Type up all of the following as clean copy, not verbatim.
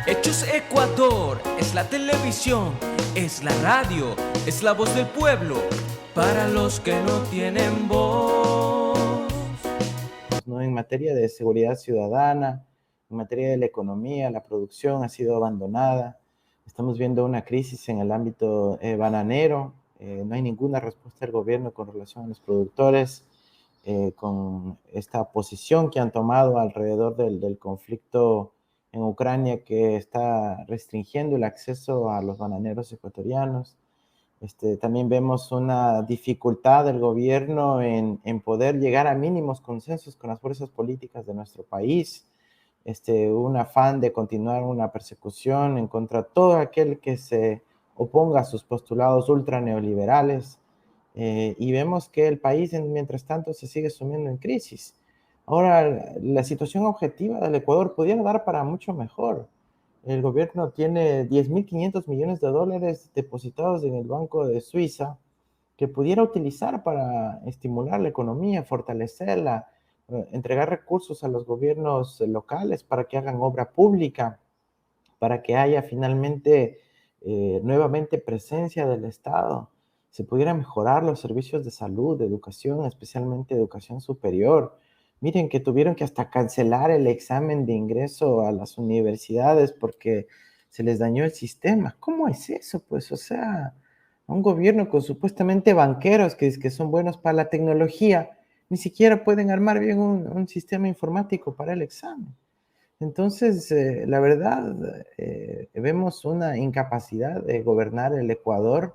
Hechos Ecuador, es la televisión, es la radio, es la voz del pueblo, para los que no tienen voz. ¿No? En materia de seguridad ciudadana, en materia de la economía, la producción ha sido abandonada. Estamos viendo una crisis en el ámbito bananero. No hay ninguna respuesta del gobierno con relación a los productores, con esta posición que han tomado alrededor del conflicto en Ucrania, que está restringiendo el acceso a los bananeros ecuatorianos. También vemos una dificultad del gobierno en poder llegar a mínimos consensos con las fuerzas políticas de nuestro país, un afán de continuar una persecución en contra de todo aquel que se oponga a sus postulados ultra neoliberales, y vemos que el país, mientras tanto, se sigue sumiendo en crisis. Ahora, la situación objetiva del Ecuador pudiera dar para mucho mejor. El gobierno tiene 10.500 millones de dólares depositados en el Banco de Suiza que pudiera utilizar para estimular la economía, fortalecerla, entregar recursos a los gobiernos locales para que hagan obra pública, para que haya finalmente nuevamente presencia del Estado. Se pudiera mejorar los servicios de salud, de educación, especialmente educación superior. Miren que tuvieron que hasta cancelar el examen de ingreso a las universidades porque se les dañó el sistema. ¿Cómo es eso? Pues, o sea, un gobierno con supuestamente banqueros que son buenos para la tecnología, ni siquiera pueden armar bien un sistema informático para el examen. Entonces, la verdad, vemos una incapacidad de gobernar el Ecuador,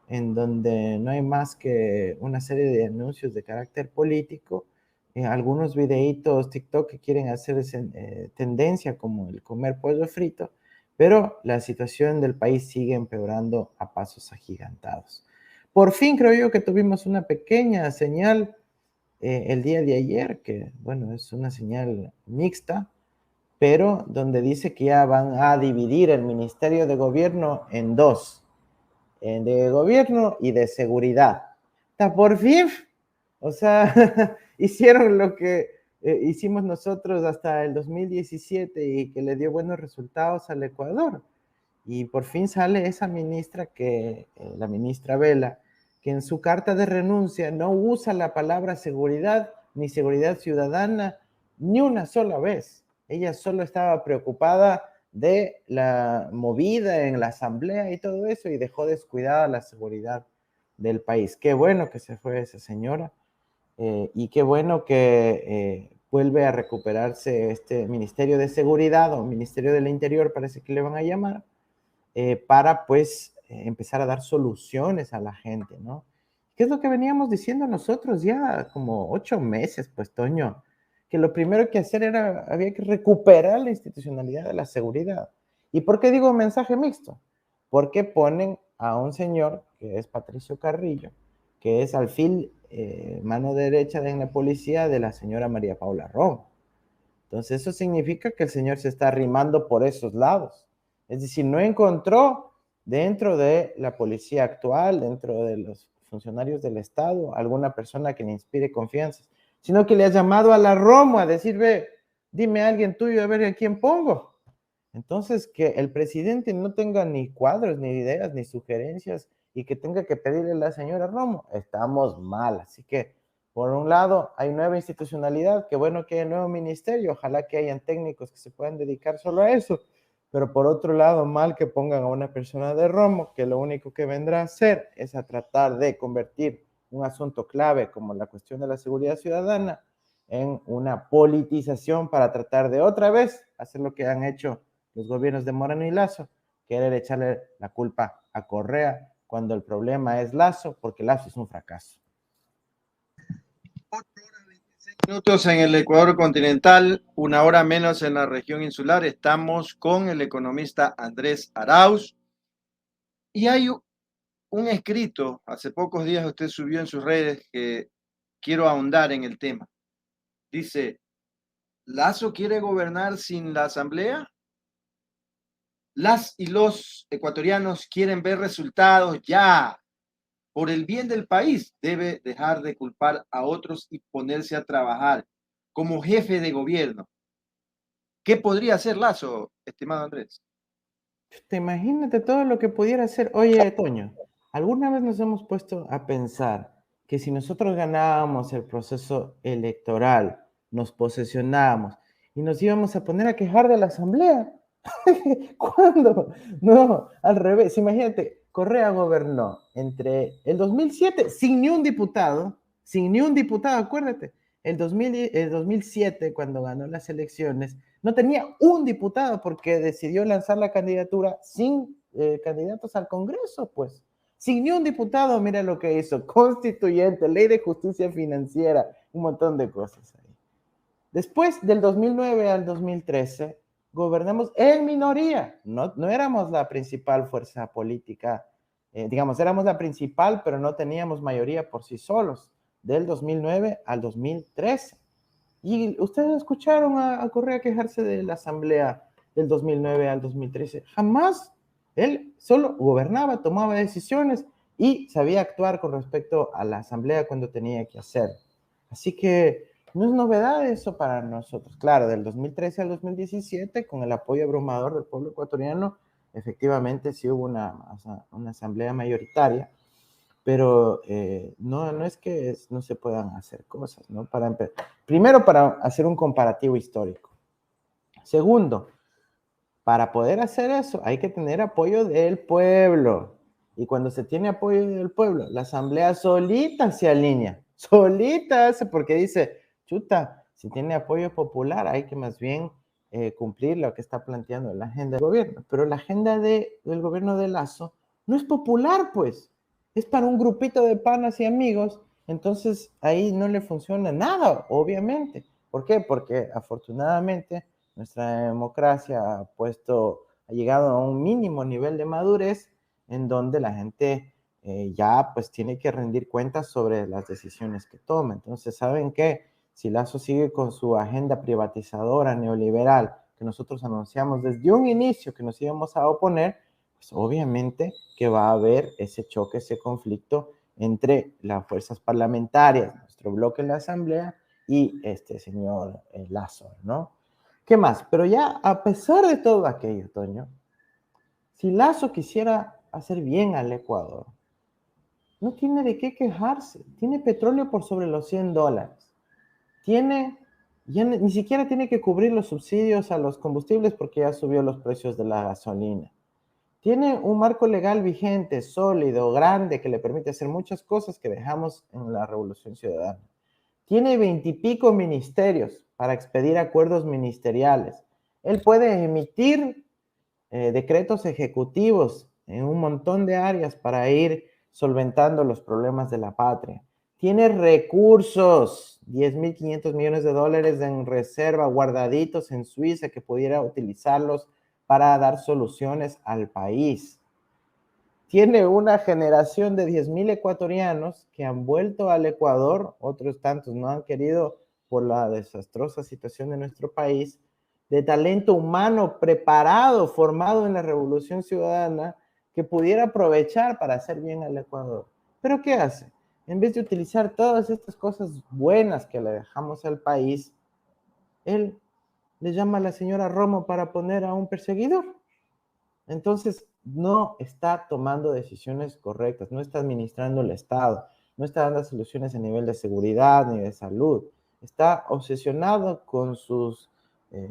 en donde no hay más que una serie de anuncios de carácter político, algunos videitos TikTok que quieren hacer tendencia, como el comer pollo frito, pero la situación del país sigue empeorando a pasos agigantados. Por fin creo yo que tuvimos una pequeña señal el día de ayer, que bueno, es una señal mixta, pero donde dice que ya van a dividir el Ministerio de Gobierno en dos, de gobierno y de seguridad. Está por fin, o sea, hicieron lo que hicimos nosotros hasta el 2017 y que le dio buenos resultados al Ecuador. Y por fin sale esa ministra, la ministra Vela, que en su carta de renuncia no usa la palabra seguridad ni seguridad ciudadana ni una sola vez. Ella solo estaba preocupada de la movida en la asamblea y todo eso, y dejó descuidada la seguridad del país. Qué bueno que se fue esa señora, y qué bueno que vuelve a recuperarse este Ministerio de Seguridad, o Ministerio del Interior parece que le van a llamar, para pues empezar a dar soluciones a la gente, ¿no? ¿Qué es lo que veníamos diciendo nosotros ya como 8 meses, pues, Toño? Que lo primero que hacer había que recuperar la institucionalidad de la seguridad. ¿Y por qué digo mensaje mixto? Porque ponen a un señor que es Patricio Carrillo, que es alfil, mano derecha en la policía de la señora María Paula Romo. Entonces eso significa que el señor se está arrimando por esos lados. Es decir, no encontró dentro de la policía actual, dentro de los funcionarios del Estado, alguna persona que le inspire confianza, sino que le ha llamado a la Romo a decir, ve, dime a alguien tuyo a ver a quién pongo. Entonces, que el presidente no tenga ni cuadros, ni ideas, ni sugerencias, y que tenga que pedirle a la señora Romo, estamos mal. Así que, por un lado, hay nueva institucionalidad, qué bueno que hay nuevo ministerio, ojalá que hayan técnicos que se puedan dedicar solo a eso, pero por otro lado, mal que pongan a una persona de Romo, que lo único que vendrá a hacer es a tratar de convertir un asunto clave como la cuestión de la seguridad ciudadana en una politización para tratar de otra vez hacer lo que han hecho los gobiernos de Moreno y Lazo, querer echarle la culpa a Correa cuando el problema es Lazo, porque Lazo es un fracaso. 8:26 en el Ecuador continental, 1 hora menos en la región insular. Estamos con el economista Andrés Arauz. Y hay un escrito, hace pocos días usted subió en sus redes, que quiero ahondar en el tema. Dice, ¿Lazo quiere gobernar sin la asamblea? Las y los ecuatorianos quieren ver resultados ya. Por el bien del país, debe dejar de culpar a otros y ponerse a trabajar como jefe de gobierno. ¿Qué podría hacer Lazo, estimado Andrés? Imagínate todo lo que pudiera hacer. Oye, Toño, ¿alguna vez nos hemos puesto a pensar que si nosotros ganábamos el proceso electoral, nos posesionábamos y nos íbamos a poner a quejar de la asamblea? ¿Cuándo? No, al revés. Imagínate, Correa gobernó entre el 2007 sin ni un diputado, acuérdate. El 2007, cuando ganó las elecciones, no tenía un diputado porque decidió lanzar la candidatura sin candidatos al Congreso, pues. Sin ni un diputado, mira lo que hizo. Constituyente, ley de justicia financiera, un montón de cosas ahí. Después del 2009 al 2013, gobernamos en minoría. No éramos la principal fuerza política. Digamos, éramos la principal, pero no teníamos mayoría por sí solos. Del 2009 al 2013. Y ustedes escucharon a Correa quejarse de la asamblea del 2009 al 2013. Jamás. Él solo gobernaba, tomaba decisiones y sabía actuar con respecto a la asamblea cuando tenía que hacer. Así que no es novedad eso para nosotros. Claro, del 2013 al 2017, con el apoyo abrumador del pueblo ecuatoriano, efectivamente sí hubo una asamblea mayoritaria, pero no es que no se puedan hacer cosas, ¿no? Primero, para hacer un comparativo histórico. Segundo, para poder hacer eso hay que tener apoyo del pueblo. Y cuando se tiene apoyo del pueblo, la asamblea solita se alinea, solita hace, porque dice, chuta, si tiene apoyo popular hay que más bien cumplir lo que está planteando la agenda del gobierno. Pero la agenda del gobierno de Lazo no es popular, pues. Es para un grupito de panas y amigos. Entonces ahí no le funciona nada, obviamente. ¿Por qué? Porque afortunadamente nuestra democracia ha llegado a un mínimo nivel de madurez en donde la gente ya pues tiene que rendir cuentas sobre las decisiones que toma. Entonces, ¿saben qué? Si Lazo sigue con su agenda privatizadora neoliberal que nosotros anunciamos desde un inicio que nos íbamos a oponer, pues obviamente que va a haber ese choque, ese conflicto entre las fuerzas parlamentarias, nuestro bloque en la Asamblea y este señor Lazo, ¿no? ¿Qué más? Pero ya a pesar de todo aquello, Toño, si Lazo quisiera hacer bien al Ecuador, no tiene de qué quejarse. Tiene petróleo por sobre los $100. Ya ni siquiera tiene que cubrir los subsidios a los combustibles porque ya subió los precios de la gasolina. Tiene un marco legal vigente, sólido, grande, que le permite hacer muchas cosas que dejamos en la Revolución Ciudadana. Tiene 20 y pico ministerios para expedir acuerdos ministeriales. Él puede emitir decretos ejecutivos en un montón de áreas para ir solventando los problemas de la patria. Tiene recursos, 10.500 millones de dólares en reserva, guardaditos en Suiza, que pudiera utilizarlos para dar soluciones al país. Tiene una generación de 10.000 ecuatorianos que han vuelto al Ecuador, otros tantos no han querido por la desastrosa situación de nuestro país, de talento humano preparado, formado en la Revolución Ciudadana, que pudiera aprovechar para hacer bien al Ecuador. ¿Pero qué hace? En vez de utilizar todas estas cosas buenas que le dejamos al país, él le llama a la señora Romo para poner a un perseguidor. Entonces, no está tomando decisiones correctas, no está administrando el Estado, no está dando soluciones a nivel de seguridad ni de salud. Está obsesionado con sus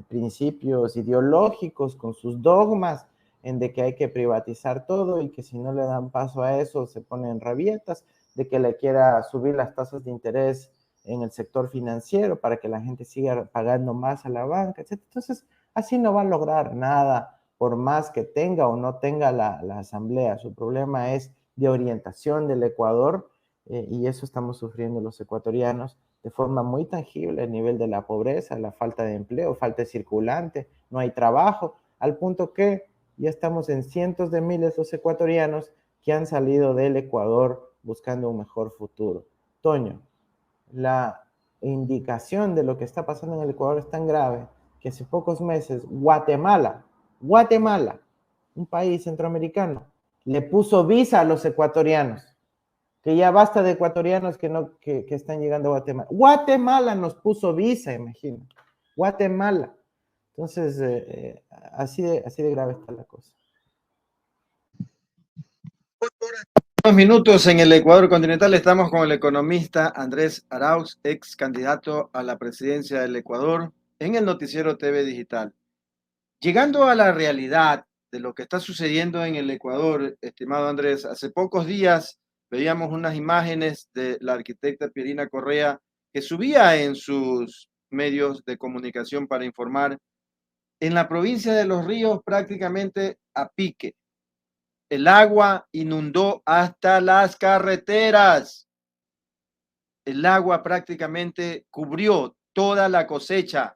principios ideológicos, con sus dogmas, en de que hay que privatizar todo y que si no le dan paso a eso se ponen rabietas, de que le quiera subir las tasas de interés en el sector financiero para que la gente siga pagando más a la banca, etc. Entonces, así no va a lograr nada, por más que tenga o no tenga la asamblea. Su problema es de orientación del Ecuador y eso estamos sufriendo los ecuatorianos de forma muy tangible, el nivel de la pobreza, la falta de empleo, falta de circulante, no hay trabajo, al punto que ya estamos en cientos de miles los ecuatorianos que han salido del Ecuador buscando un mejor futuro. Toño, la indicación de lo que está pasando en el Ecuador es tan grave que hace pocos meses Guatemala, un país centroamericano, le puso visa a los ecuatorianos, que ya basta de ecuatorianos que están llegando a Guatemala. Guatemala nos puso visa, imagínate. Guatemala. Entonces, así de grave está la cosa. Unos minutos en el Ecuador continental estamos con el economista Andrés Arauz, ex candidato a la presidencia del Ecuador, en el noticiero TV Digital. Llegando a la realidad de lo que está sucediendo en el Ecuador, estimado Andrés, hace pocos días veíamos unas imágenes de la arquitecta Pierina Correa que subía en sus medios de comunicación para informar en la provincia de Los Ríos prácticamente a pique. El agua inundó hasta las carreteras. El agua prácticamente cubrió toda la cosecha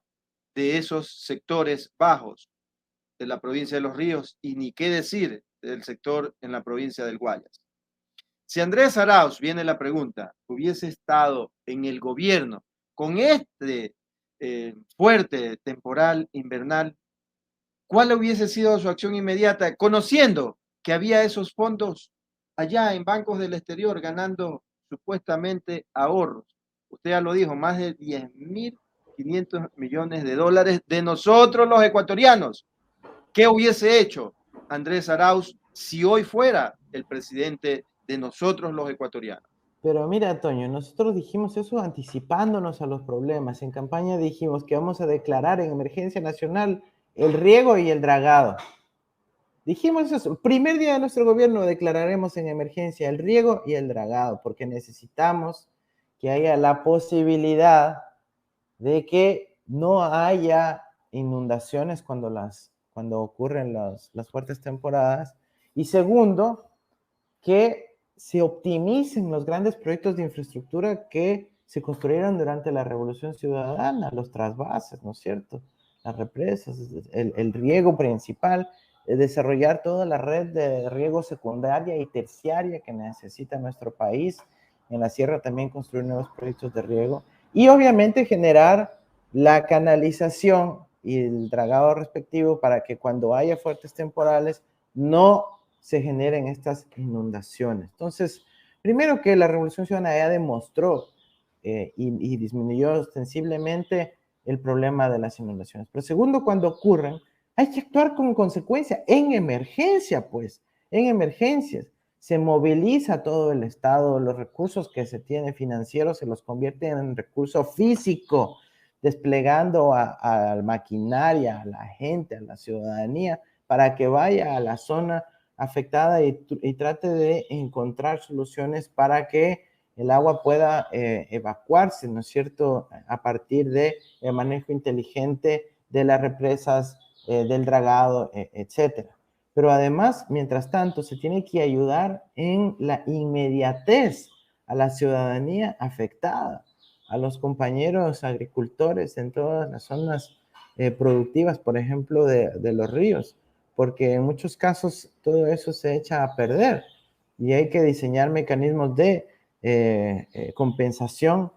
de esos sectores bajos de la provincia de Los Ríos y ni qué decir del sector en la provincia del Guayas. Si Andrés Arauz, viene la pregunta, hubiese estado en el gobierno con este fuerte temporal invernal, ¿cuál hubiese sido su acción inmediata, conociendo que había esos fondos allá en bancos del exterior ganando supuestamente ahorros? Usted ya lo dijo, más de 10.500 millones de dólares de nosotros los ecuatorianos. ¿Qué hubiese hecho Andrés Arauz si hoy fuera el presidente de nosotros los ecuatorianos? Pero mira, Toño, nosotros dijimos eso anticipándonos a los problemas. En campaña dijimos que vamos a declarar en emergencia nacional el riego y el dragado. Dijimos eso, el primer día de nuestro gobierno declararemos en emergencia el riego y el dragado, porque necesitamos que haya la posibilidad de que no haya inundaciones cuando ocurren las fuertes temporadas. Y segundo, que se optimicen los grandes proyectos de infraestructura que se construyeron durante la Revolución Ciudadana, los trasvases, ¿no es cierto? Las represas, el riego principal, desarrollar toda la red de riego secundaria y terciaria que necesita nuestro país. En la sierra también construir nuevos proyectos de riego y obviamente generar la canalización y el dragado respectivo para que cuando haya fuertes temporales no se generen estas inundaciones. Entonces, primero que la Revolución Ciudadana ya demostró y disminuyó ostensiblemente el problema de las inundaciones. Pero segundo, cuando ocurren, hay que actuar con consecuencia, en emergencia, pues, en emergencias. Se moviliza todo el Estado, los recursos que se tiene financieros se los convierte en recurso físico, desplegando a la maquinaria, a la gente, a la ciudadanía, para que vaya a la zona afectada y trate de encontrar soluciones para que el agua pueda evacuarse, ¿no es cierto?, a partir del manejo inteligente de las represas, del dragado, etcétera. Pero además, mientras tanto, se tiene que ayudar en la inmediatez a la ciudadanía afectada, a los compañeros agricultores en todas las zonas productivas, por ejemplo, de los ríos, porque en muchos casos todo eso se echa a perder y hay que diseñar mecanismos de compensación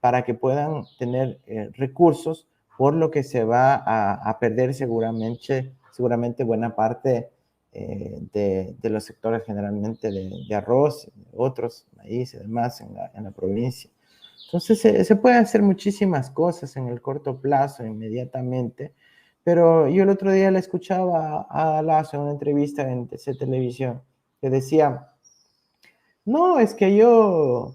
para que puedan tener recursos, por lo que se va a perder seguramente buena parte de los sectores generalmente de arroz, otros, maíz y demás en la provincia. Entonces se puede hacer muchísimas cosas en el corto plazo, inmediatamente, pero yo el otro día le escuchaba a Lazo en una entrevista en TC Televisión que decía, no, es que yo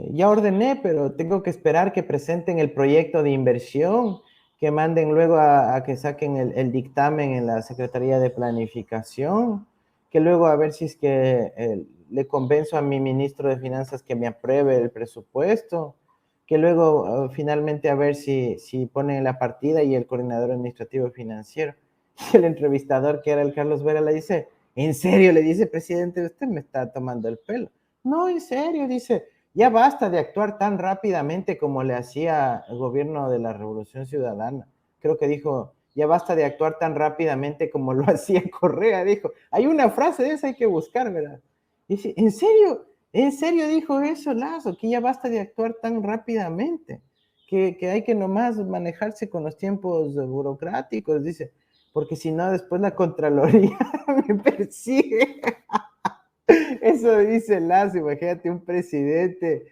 ya ordené, pero tengo que esperar que presenten el proyecto de inversión, que manden luego a que saquen el dictamen en la Secretaría de Planificación, que luego a ver si es que le convenzo a mi ministro de Finanzas que me apruebe el presupuesto, que luego finalmente a ver si ponen la partida y el coordinador administrativo financiero. Y el entrevistador, que era el Carlos Vera, le dice, ¿en serio? Le dice, presidente, usted me está tomando el pelo. No, en serio, dice, ya basta de actuar tan rápidamente como le hacía el gobierno de la Revolución Ciudadana. Creo que dijo, ya basta de actuar tan rápidamente como lo hacía Correa, dijo. Hay una frase de esa, hay que buscar, ¿verdad? Dice, ¿en serio? ¿En serio dijo eso, Lazo? Que ya basta de actuar tan rápidamente, que hay que nomás manejarse con los tiempos burocráticos, dice, porque si no, después la Contraloría me persigue. Eso dice Lazo, imagínate un presidente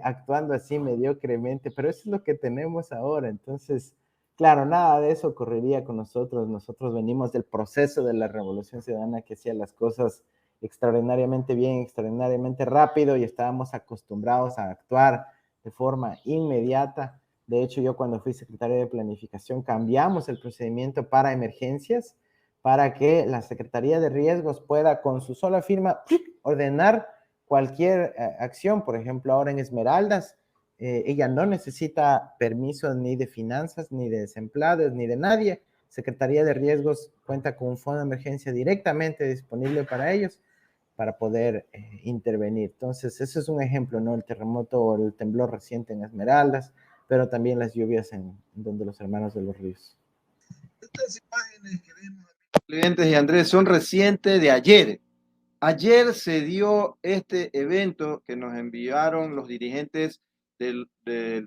actuando así mediocremente, pero eso es lo que tenemos ahora. Entonces, claro, nada de eso ocurriría con nosotros. Nosotros venimos del proceso de la Revolución Ciudadana que hacía las cosas extraordinariamente bien, extraordinariamente rápido y estábamos acostumbrados a actuar de forma inmediata. De hecho, yo cuando fui secretario de Planificación cambiamos el procedimiento para emergencias para que la Secretaría de Riesgos pueda con su sola firma ordenar cualquier acción. Por ejemplo, ahora en Esmeraldas, ella no necesita permiso ni de finanzas, ni de desempleados, ni de nadie. Secretaría de Riesgos cuenta con un fondo de emergencia directamente disponible para ellos para poder intervenir. Entonces, eso es un ejemplo, ¿no? El terremoto o el temblor reciente en Esmeraldas, pero también las lluvias en donde los Hermanos de los Ríos. Estas imágenes que vemos, clientes y Andrés, son recientes de ayer. Ayer se dio este evento que nos enviaron los dirigentes del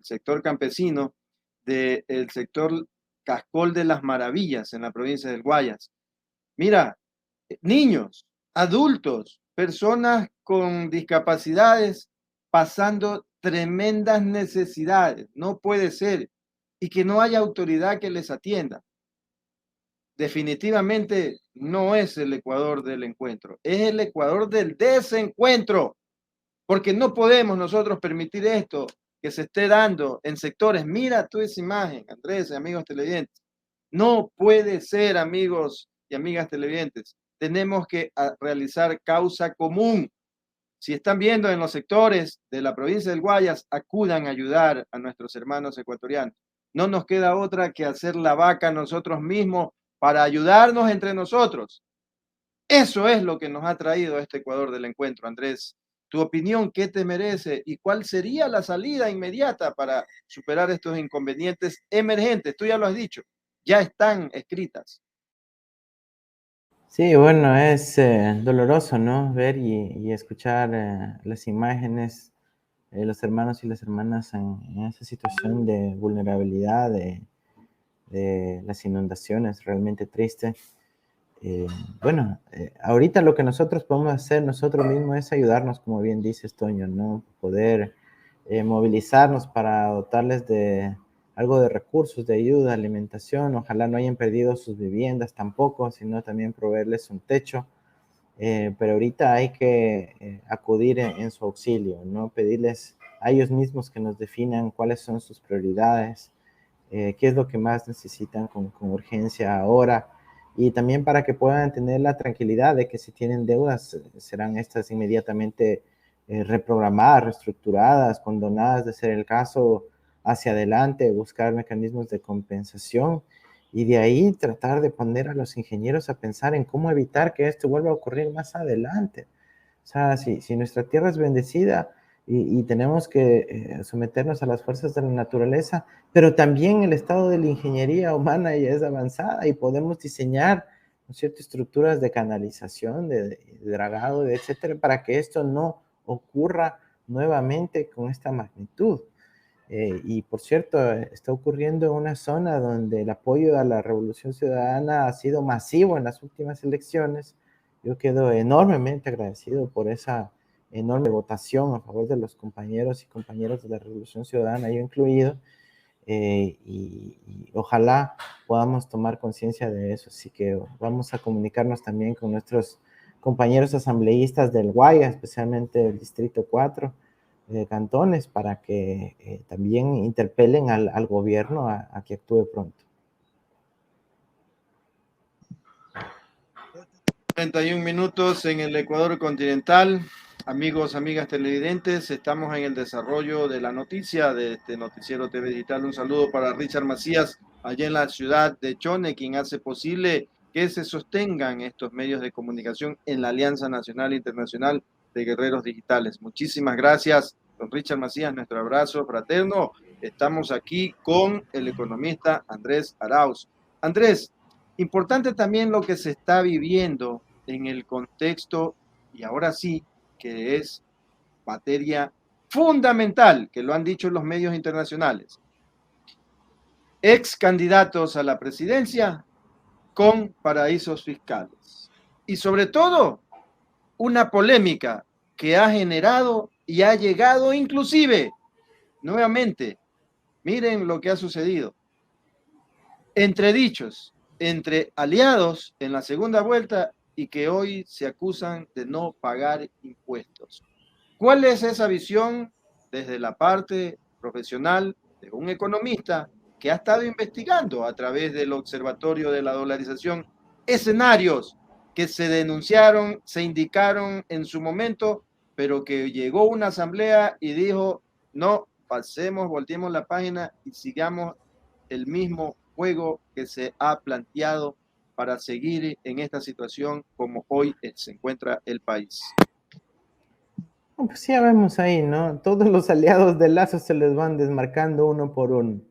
sector campesino, del sector Cascol de las Maravillas en la provincia del Guayas. Mira, niños, adultos, personas con discapacidades pasando tremendas necesidades. No puede ser. Y que no haya autoridad que les atienda. Definitivamente no es el Ecuador del encuentro, es el Ecuador del desencuentro, porque no podemos nosotros permitir esto que se esté dando en sectores. Mira tú esa imagen, Andrés y amigos televidentes. No puede ser, amigos y amigas televidentes. Tenemos que realizar causa común. Si están viendo en los sectores de la provincia del Guayas, acudan a ayudar a nuestros hermanos ecuatorianos. No nos queda otra que hacer la vaca nosotros mismos para ayudarnos entre nosotros. Eso es lo que nos ha traído a este Ecuador del encuentro, Andrés. Tu opinión, ¿qué te merece? ¿Y cuál sería la salida inmediata para superar estos inconvenientes emergentes? Tú ya lo has dicho, ya están escritas. Sí, bueno, es doloroso, ¿no? Ver y escuchar las imágenes de los hermanos y las hermanas en esa situación de vulnerabilidad, de las inundaciones, realmente triste. Bueno, ahorita lo que nosotros podemos hacer nosotros mismos es ayudarnos, como bien dices, Toño, ¿no? Poder movilizarnos para dotarles de algo de recursos, de ayuda, alimentación. Ojalá no hayan perdido sus viviendas tampoco, sino también proveerles un techo. Pero ahorita hay que acudir en su auxilio, ¿no? Pedirles a ellos mismos que nos definan cuáles son sus prioridades, qué es lo que más necesitan con urgencia ahora, y también para que puedan tener la tranquilidad de que si tienen deudas serán estas inmediatamente reprogramadas, reestructuradas, condonadas de ser el caso hacia adelante, buscar mecanismos de compensación y de ahí tratar de poner a los ingenieros a pensar en cómo evitar que esto vuelva a ocurrir más adelante. O sea, si nuestra tierra es bendecida y tenemos que someternos a las fuerzas de la naturaleza, pero también el estado de la ingeniería humana ya es avanzada y podemos diseñar, ¿no es cierto?, estructuras de canalización, de dragado, de etcétera, para que esto no ocurra nuevamente con esta magnitud. Y por cierto, está ocurriendo en una zona donde el apoyo a la Revolución Ciudadana ha sido masivo en las últimas elecciones. Yo quedo enormemente agradecido por esa enorme votación a favor de los compañeros y compañeras de la Revolución Ciudadana, yo incluido, y ojalá podamos tomar conciencia de eso. Así que vamos a comunicarnos también con nuestros compañeros asambleístas del Guaya, especialmente del Distrito 4, cantones, para que también interpelen al gobierno a que actúe pronto. 31 minutos en el Ecuador continental. Amigos, amigas televidentes, estamos en el desarrollo de la noticia de este noticiero TV Digital. Un saludo para Richard Macías, allá en la ciudad de Chone, quien hace posible que se sostengan estos medios de comunicación en la Alianza Nacional e Internacional de Guerreros Digitales. Muchísimas gracias, don Richard Macías, nuestro abrazo fraterno. Estamos aquí con el economista Andrés Arauz. Andrés, importante también lo que se está viviendo en el contexto, y ahora sí, que es materia fundamental, que lo han dicho los medios internacionales. Ex candidatos a la presidencia con paraísos fiscales. Y sobre todo, una polémica que ha generado y ha llegado inclusive, nuevamente, miren lo que ha sucedido. Entredichos entre aliados en la segunda vuelta y que hoy se acusan de no pagar impuestos. ¿Cuál es esa visión desde la parte profesional de un economista que ha estado investigando a través del Observatorio de la Dolarización escenarios que se denunciaron, se indicaron en su momento, pero que llegó una asamblea y dijo, no, pasemos, volteemos la página y sigamos el mismo juego que se ha planteado para seguir en esta situación como hoy se encuentra el país? No, pues ya vemos ahí, ¿no? Todos los aliados de Lazo se les van desmarcando uno por uno.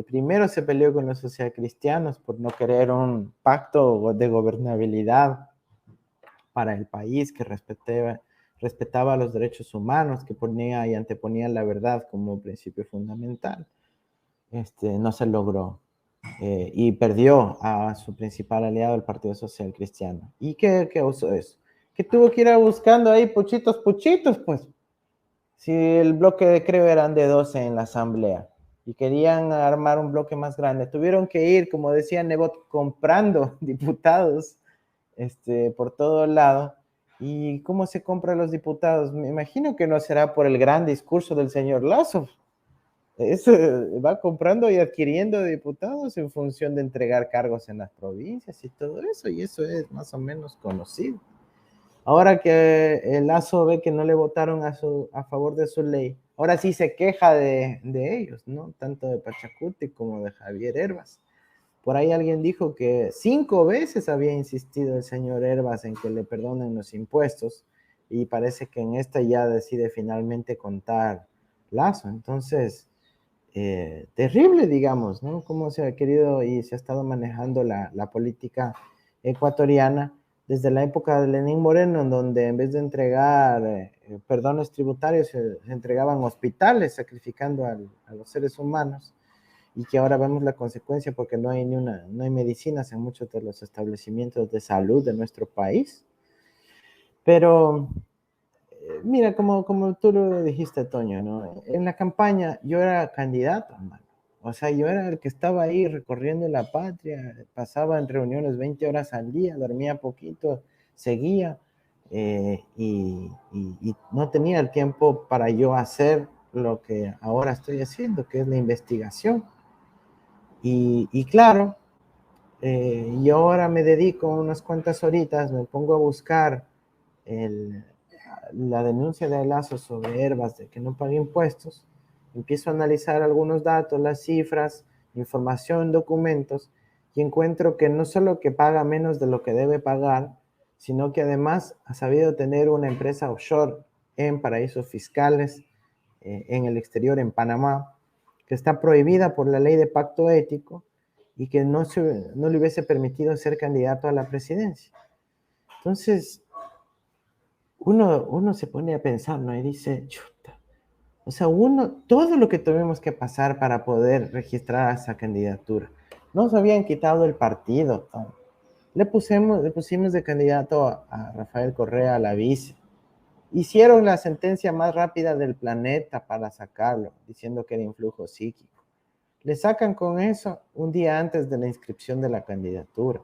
Primero se peleó con los socialcristianos por no querer un pacto de gobernabilidad para el país que respetaba los derechos humanos, que ponía y anteponía la verdad como principio fundamental. No se logró. Y perdió a su principal aliado, el Partido Social Cristiano. ¿Y qué usó eso? Que tuvo que ir buscando ahí puchitos, pues. Si el bloque de Creo eran de 12 en la asamblea y querían armar un bloque más grande, tuvieron que ir, como decía Nebot, comprando diputados por todo lado. ¿Y cómo se compran los diputados? Me imagino que no será por el gran discurso del señor Lazo. Eso va comprando y adquiriendo diputados en función de entregar cargos en las provincias y todo eso, y eso es más o menos conocido. Ahora que el Lazo ve que no le votaron a favor de su ley, ahora sí se queja de ellos, ¿no? Tanto de Pachacuti como de Javier Herbas. Por ahí alguien dijo que 5 veces había insistido el señor Herbas en que le perdonen los impuestos, y parece que en esta ya decide finalmente contar Lazo. Entonces, terrible, digamos, ¿no? Cómo se ha querido y se ha estado manejando la política ecuatoriana desde la época de Lenín Moreno, en donde en vez de entregar perdones tributarios, se entregaban hospitales sacrificando a los seres humanos, y que ahora vemos la consecuencia porque no hay medicinas en muchos de los establecimientos de salud de nuestro país. Pero mira, como tú lo dijiste, Toño, ¿no? En la campaña yo era candidato, hermano. O sea, yo era el que estaba ahí recorriendo la patria, pasaba en reuniones 20 horas al día, dormía poquito, seguía, y no tenía el tiempo para yo hacer lo que ahora estoy haciendo, que es la investigación. Y claro, yo ahora me dedico unas cuantas horitas, me pongo a buscar la denuncia de Lazo sobre Herbas de que no paga impuestos, empiezo a analizar algunos datos, las cifras, información, documentos, y encuentro que no solo que paga menos de lo que debe pagar, sino que además ha sabido tener una empresa offshore en paraísos fiscales, en el exterior, en Panamá, que está prohibida por la ley de pacto ético y que no le hubiese permitido ser candidato a la presidencia. Entonces, uno se pone a pensar, ¿no? Y dice, chuta, o sea, todo lo que tuvimos que pasar para poder registrar esa candidatura. Nos habían quitado el partido, ¿no? Le pusimos de candidato a Rafael Correa a la vice. Hicieron la sentencia más rápida del planeta para sacarlo, diciendo que era influjo psíquico. Le sacan con eso un día antes de la inscripción de la candidatura.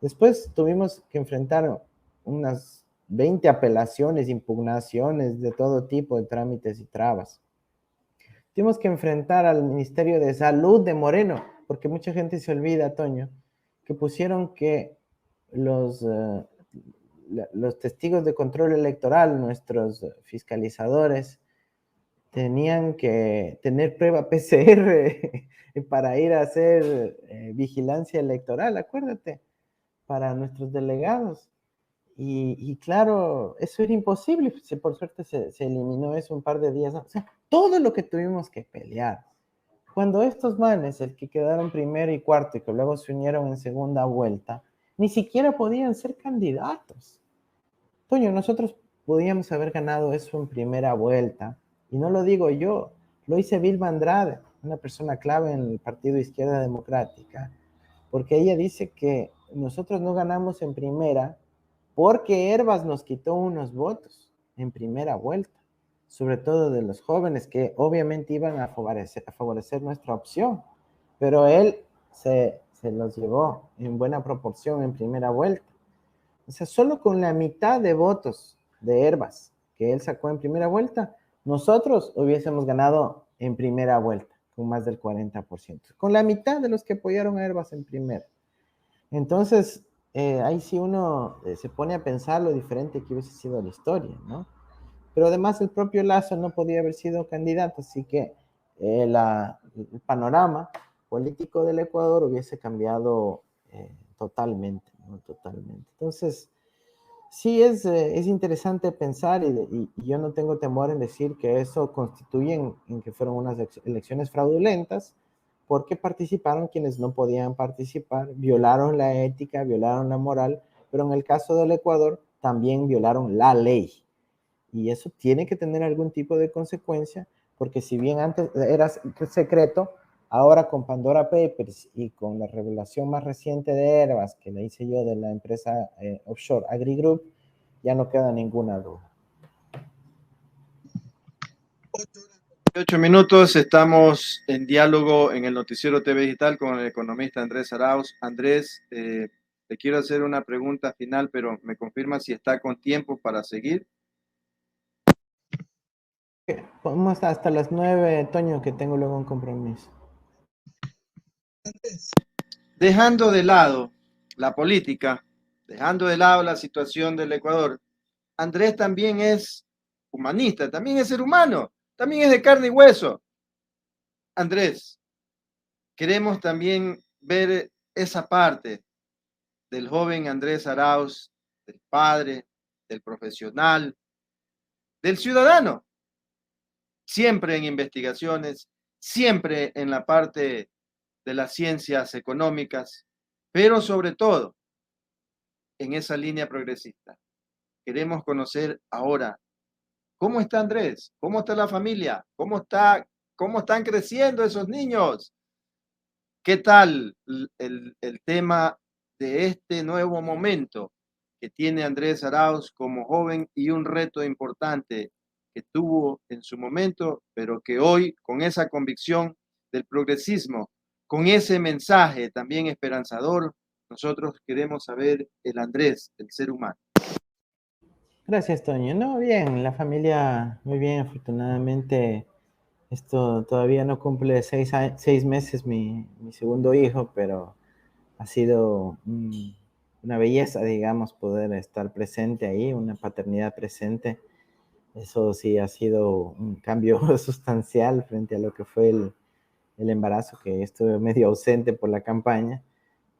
Después tuvimos que enfrentar unas 20 apelaciones, impugnaciones de todo tipo de trámites y trabas. Tuvimos que enfrentar al Ministerio de Salud de Moreno, porque mucha gente se olvida, Toño, que pusieron que los testigos de control electoral, nuestros fiscalizadores, tenían que tener prueba PCR para ir a hacer vigilancia electoral, acuérdate, para nuestros delegados. Y claro, eso era imposible, por suerte se eliminó eso un par de días. O sea, todo lo que tuvimos que pelear. Cuando estos manes, el que quedaron primero y cuarto y que luego se unieron en segunda vuelta, ni siquiera podían ser candidatos. Toño, nosotros podíamos haber ganado eso en primera vuelta, y no lo digo yo, lo dice Vilma Andrade, una persona clave en el Partido Izquierda Democrática, porque ella dice que nosotros no ganamos en primera porque Herbas nos quitó unos votos en primera vuelta, sobre todo de los jóvenes que obviamente iban a favorecer nuestra opción, pero él se los llevó en buena proporción en primera vuelta. O sea, solo con la mitad de votos de Herbas que él sacó en primera vuelta, nosotros hubiésemos ganado en primera vuelta, con más del 40%. Con la mitad de los que apoyaron a Herbas en primera. Entonces, ahí sí uno se pone a pensar lo diferente que hubiese sido la historia, ¿no? Pero además el propio Lasso no podía haber sido candidato, así que el panorama político del Ecuador hubiese cambiado totalmente, ¿no? Totalmente. Entonces, sí es interesante pensar y yo no tengo temor en decir que eso constituye en que fueron unas elecciones fraudulentas, porque participaron quienes no podían participar, violaron la ética, violaron la moral, pero en el caso del Ecuador también violaron la ley. Y eso tiene que tener algún tipo de consecuencia, porque si bien antes era secreto, ahora con Pandora Papers y con la revelación más reciente de Herbas, que la hice yo de la empresa offshore Agrigroup, ya no queda ninguna duda. 8 minutos, estamos en diálogo en el Noticiero TV Digital con el economista Andrés Arauz. Andrés, le quiero hacer una pregunta final, pero me confirma si está con tiempo para seguir. Vamos hasta las 9, Toño, que tengo luego un compromiso. Dejando de lado la política, dejando de lado la situación del Ecuador, Andrés también es humanista, también es ser humano, también es de carne y hueso. Andrés, queremos también ver esa parte del joven Andrés Arauz, del padre, del profesional, del ciudadano, siempre en investigaciones, siempre en la parte de las ciencias económicas, pero sobre todo en esa línea progresista. Queremos conocer ahora cómo está Andrés, cómo está la familia, cómo están creciendo esos niños. ¿Qué tal el tema de este nuevo momento que tiene Andrés Arauz como joven y un reto importante que tuvo en su momento, pero que hoy con esa convicción del progresismo, con ese mensaje también esperanzador, nosotros queremos saber el Andrés, el ser humano? Gracias, Toño. No, bien, la familia muy bien, afortunadamente. Esto todavía no cumple 6 meses mi segundo hijo, pero ha sido una belleza, digamos, poder estar presente ahí, una paternidad presente. Eso sí ha sido un cambio sustancial frente a lo que fue el embarazo, que estuve medio ausente por la campaña,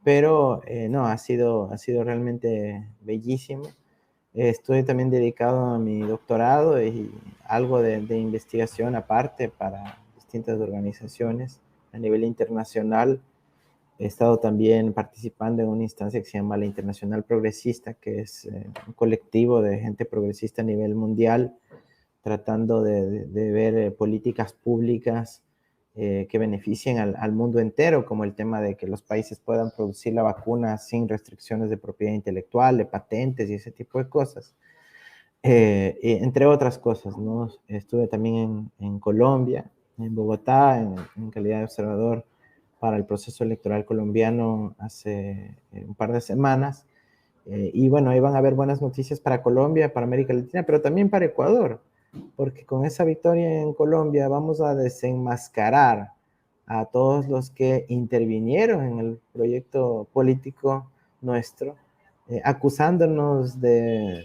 pero no, ha sido realmente bellísimo. Estoy también dedicado a mi doctorado y algo de investigación aparte para distintas organizaciones a nivel internacional. He estado también participando en una instancia que se llama la Internacional Progresista, que es un colectivo de gente progresista a nivel mundial, tratando de ver políticas públicas que beneficien al mundo entero, como el tema de que los países puedan producir la vacuna sin restricciones de propiedad intelectual, de patentes y ese tipo de cosas. Entre otras cosas, ¿no? Estuve también en Colombia, en Bogotá, en calidad de observador para el proceso electoral colombiano hace un par de semanas. Y bueno, ahí van a haber buenas noticias para Colombia, para América Latina, pero también para Ecuador, porque con esa victoria en Colombia vamos a desenmascarar a todos los que intervinieron en el proyecto político nuestro, acusándonos de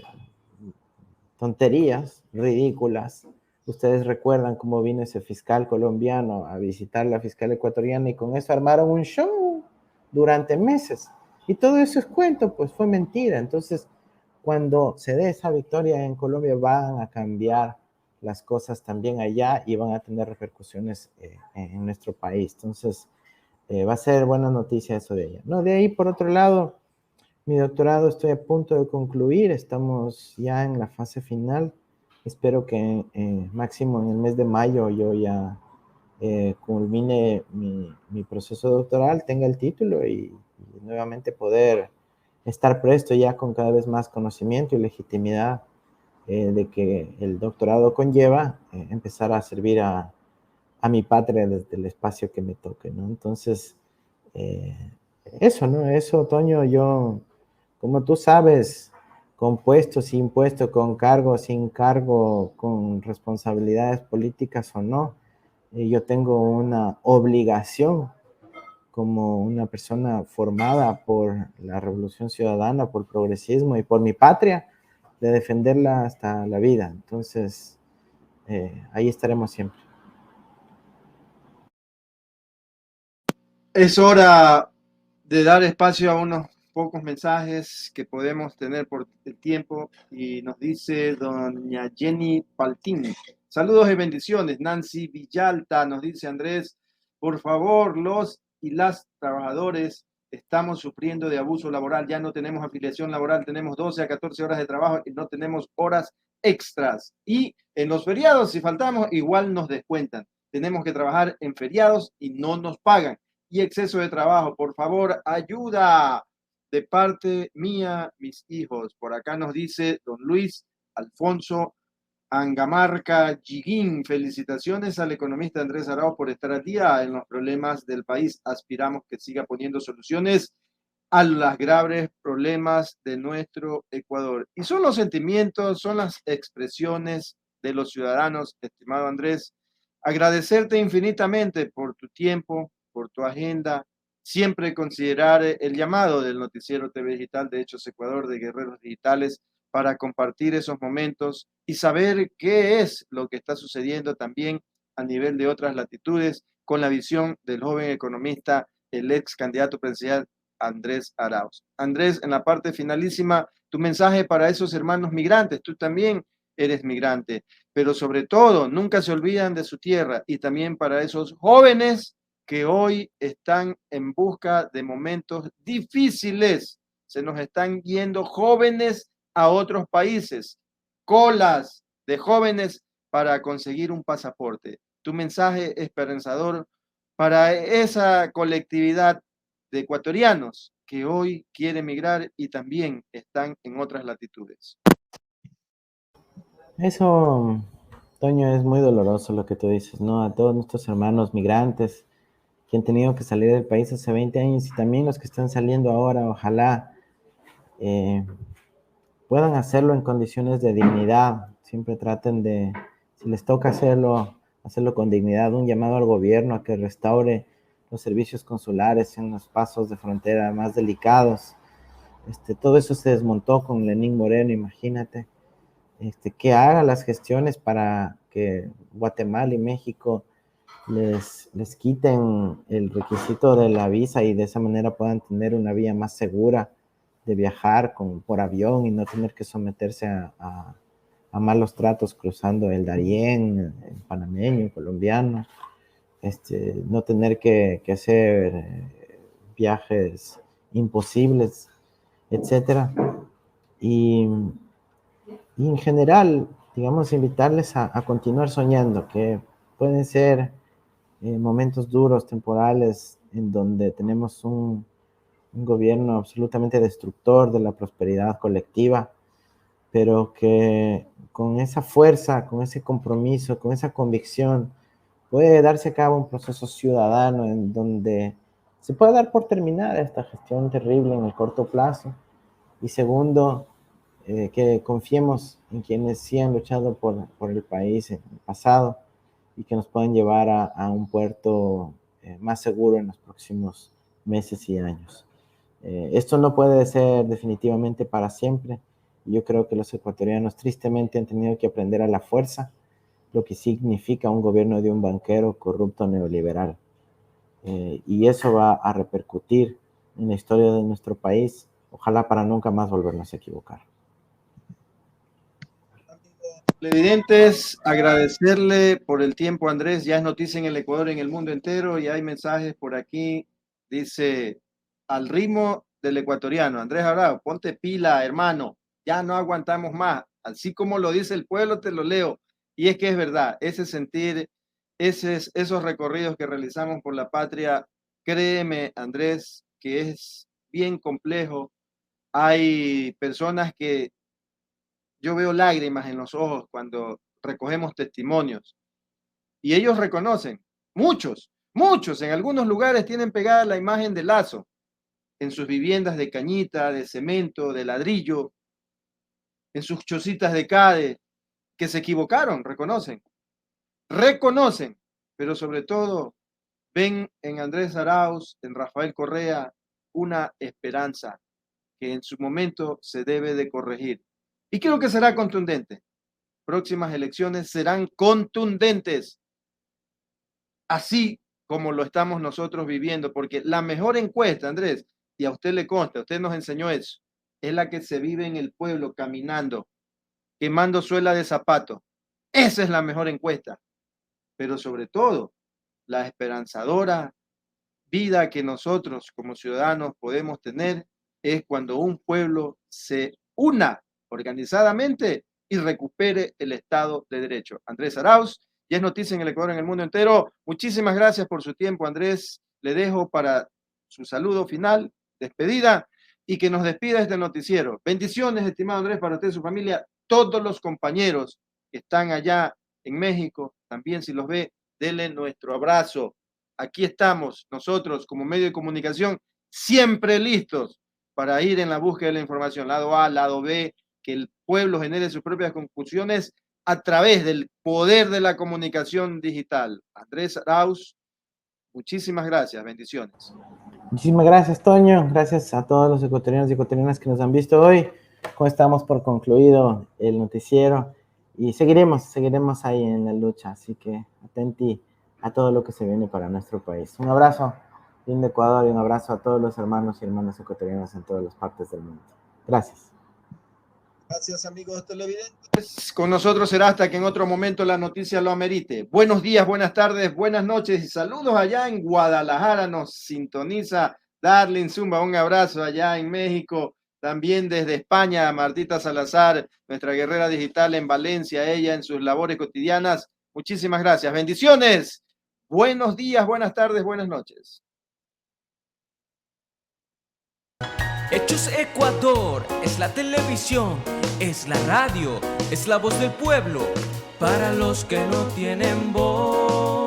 tonterías ridículas. Ustedes recuerdan cómo vino ese fiscal colombiano a visitar la fiscal ecuatoriana y con eso armaron un show durante meses. Y todo eso es cuento, pues fue mentira. Entonces, cuando se dé esa victoria en Colombia, van a cambiar las cosas también allá y van a tener repercusiones en nuestro país. Entonces, va a ser buena noticia eso de ella. No, de ahí, por otro lado, mi doctorado estoy a punto de concluir, estamos ya en la fase final. Espero que máximo en el mes de mayo yo ya culmine mi proceso doctoral, tenga el título y nuevamente poder estar presto ya con cada vez más conocimiento y legitimidad de que el doctorado conlleva empezar a servir a mi patria desde el espacio que me toque, ¿no? Entonces, eso, ¿no? Eso, Toño, yo, como tú sabes, con puesto, sin puesto, con cargo, sin cargo, con responsabilidades políticas o no. Yo tengo una obligación como una persona formada por la Revolución Ciudadana, por el progresismo y por mi patria, de defenderla hasta la vida. Entonces, ahí estaremos siempre. Es hora de dar espacio a unos pocos mensajes que podemos tener por el tiempo, y nos dice doña Jenny Paltín. Saludos y bendiciones. Nancy Villalta nos dice: Andrés, por favor, los y las trabajadores estamos sufriendo de abuso laboral. Ya no tenemos afiliación laboral, tenemos 12 a 14 horas de trabajo y no tenemos horas extras. Y en los feriados, si faltamos, igual nos descuentan. Tenemos que trabajar en feriados y no nos pagan. Y exceso de trabajo. Por favor, ayuda de parte mía, mis hijos. Por acá nos dice don Luis Alfonso Angamarca Giguín. Felicitaciones al economista Andrés Arauz por estar al día en los problemas del país. Aspiramos que siga poniendo soluciones a los graves problemas de nuestro Ecuador. Y son los sentimientos, son las expresiones de los ciudadanos, estimado Andrés. Agradecerte infinitamente por tu tiempo, por tu agenda, siempre considerar el llamado del noticiero TV Digital de Hechos Ecuador, de Guerreros Digitales, para compartir esos momentos y saber qué es lo que está sucediendo también a nivel de otras latitudes, con la visión del joven economista, el ex candidato presidencial Andrés Arauz. Andrés, en la parte finalísima, tu mensaje para esos hermanos migrantes. Tú también eres migrante, pero sobre todo, nunca se olvidan de su tierra, y también para esos jóvenes que hoy están en busca de momentos difíciles. Se nos están yendo jóvenes a otros países, colas de jóvenes para conseguir un pasaporte. Tu mensaje esperanzador para esa colectividad de ecuatorianos que hoy quiere emigrar y también están en otras latitudes. Eso, Toño, es muy doloroso lo que tú dices, ¿no? A todos nuestros hermanos migrantes que han tenido que salir del país hace 20 años, y también los que están saliendo ahora, ojalá puedan hacerlo en condiciones de dignidad. Siempre traten de, si les toca hacerlo, hacerlo con dignidad. Un llamado al gobierno a que restaure los servicios consulares en los pasos de frontera más delicados. Todo eso se desmontó con Lenín Moreno, imagínate. Que haga las gestiones para que Guatemala y México les quiten el requisito de la visa, y de esa manera puedan tener una vía más segura de viajar por avión y no tener que someterse a malos tratos cruzando el Darién, el panameño, el colombiano, no tener que hacer viajes imposibles, etcétera. Y en general, digamos, invitarles a continuar soñando, que pueden ser momentos duros, temporales, en donde tenemos un gobierno absolutamente destructor de la prosperidad colectiva, pero que con esa fuerza, con ese compromiso, con esa convicción, puede darse a cabo un proceso ciudadano en donde se puede dar por terminada esta gestión terrible en el corto plazo. Y segundo, que confiemos en quienes sí han luchado por el país en el pasado y que nos pueden llevar a un puerto más seguro en los próximos meses y años. Esto no puede ser definitivamente para siempre. Yo creo que los ecuatorianos tristemente han tenido que aprender a la fuerza lo que significa un gobierno de un banquero corrupto neoliberal. Y eso va a repercutir en la historia de nuestro país, ojalá para nunca más volvernos a equivocar. Televidentes, agradecerle por el tiempo, Andrés. Ya es noticia en el Ecuador, en el mundo entero, y hay mensajes por aquí. Dice: al ritmo del ecuatoriano, Andrés Arauz, ponte pila, hermano, ya no aguantamos más. Así como lo dice el pueblo, te lo leo. Y es que es verdad, ese sentir, esos recorridos que realizamos por la patria, créeme, Andrés, que es bien complejo. Hay personas que yo veo lágrimas en los ojos cuando recogemos testimonios, y ellos reconocen, muchos, en algunos lugares tienen pegada la imagen de Lazo en sus viviendas de cañita, de cemento, de ladrillo, en sus chocitas de CADE, que se equivocaron, reconocen, pero sobre todo ven en Andrés Arauz, en Rafael Correa, una esperanza que en su momento se debe de corregir. Y creo que será contundente. Próximas elecciones serán contundentes, así como lo estamos nosotros viviendo, porque la mejor encuesta, Andrés, y a usted le consta, usted nos enseñó eso, es la que se vive en el pueblo caminando, quemando suela de zapato. Esa es la mejor encuesta, pero sobre todo la esperanzadora vida que nosotros como ciudadanos podemos tener es cuando un pueblo se una organizadamente y recupere el Estado de Derecho. Andrés Arauz, ya es noticia en el Ecuador, en el mundo entero. Muchísimas gracias por su tiempo, Andrés. Le dejo para su saludo final, despedida, y que nos despida este noticiero. Bendiciones, estimado Andrés, para usted y su familia, todos los compañeros que están allá en México, también si los ve, denle nuestro abrazo. Aquí estamos nosotros como medio de comunicación siempre listos para ir en la búsqueda de la información, lado A, lado B, que el pueblo genere sus propias conclusiones a través del poder de la comunicación digital. Andrés Arauz, muchísimas gracias, bendiciones. Muchísimas gracias, Toño. Gracias a todos los ecuatorianos y ecuatorianas que nos han visto hoy. Como estamos por concluido el noticiero y seguiremos ahí en la lucha. Así que atenti a todo lo que se viene para nuestro país. Un abrazo, lindo Ecuador, y un abrazo a todos los hermanos y hermanas ecuatorianos en todas las partes del mundo. Gracias. Gracias, amigos televidentes. Con nosotros será hasta que en otro momento la noticia lo amerite. Buenos días, buenas tardes, buenas noches y saludos allá en Guadalajara. Nos sintoniza Darlene Zumba. Un abrazo allá en México. También desde España, Martita Salazar, nuestra guerrera digital en Valencia, ella en sus labores cotidianas. Muchísimas gracias. Bendiciones. Buenos días, buenas tardes, buenas noches. Hechos Ecuador es la televisión, es la radio, es la voz del pueblo, para los que no tienen voz.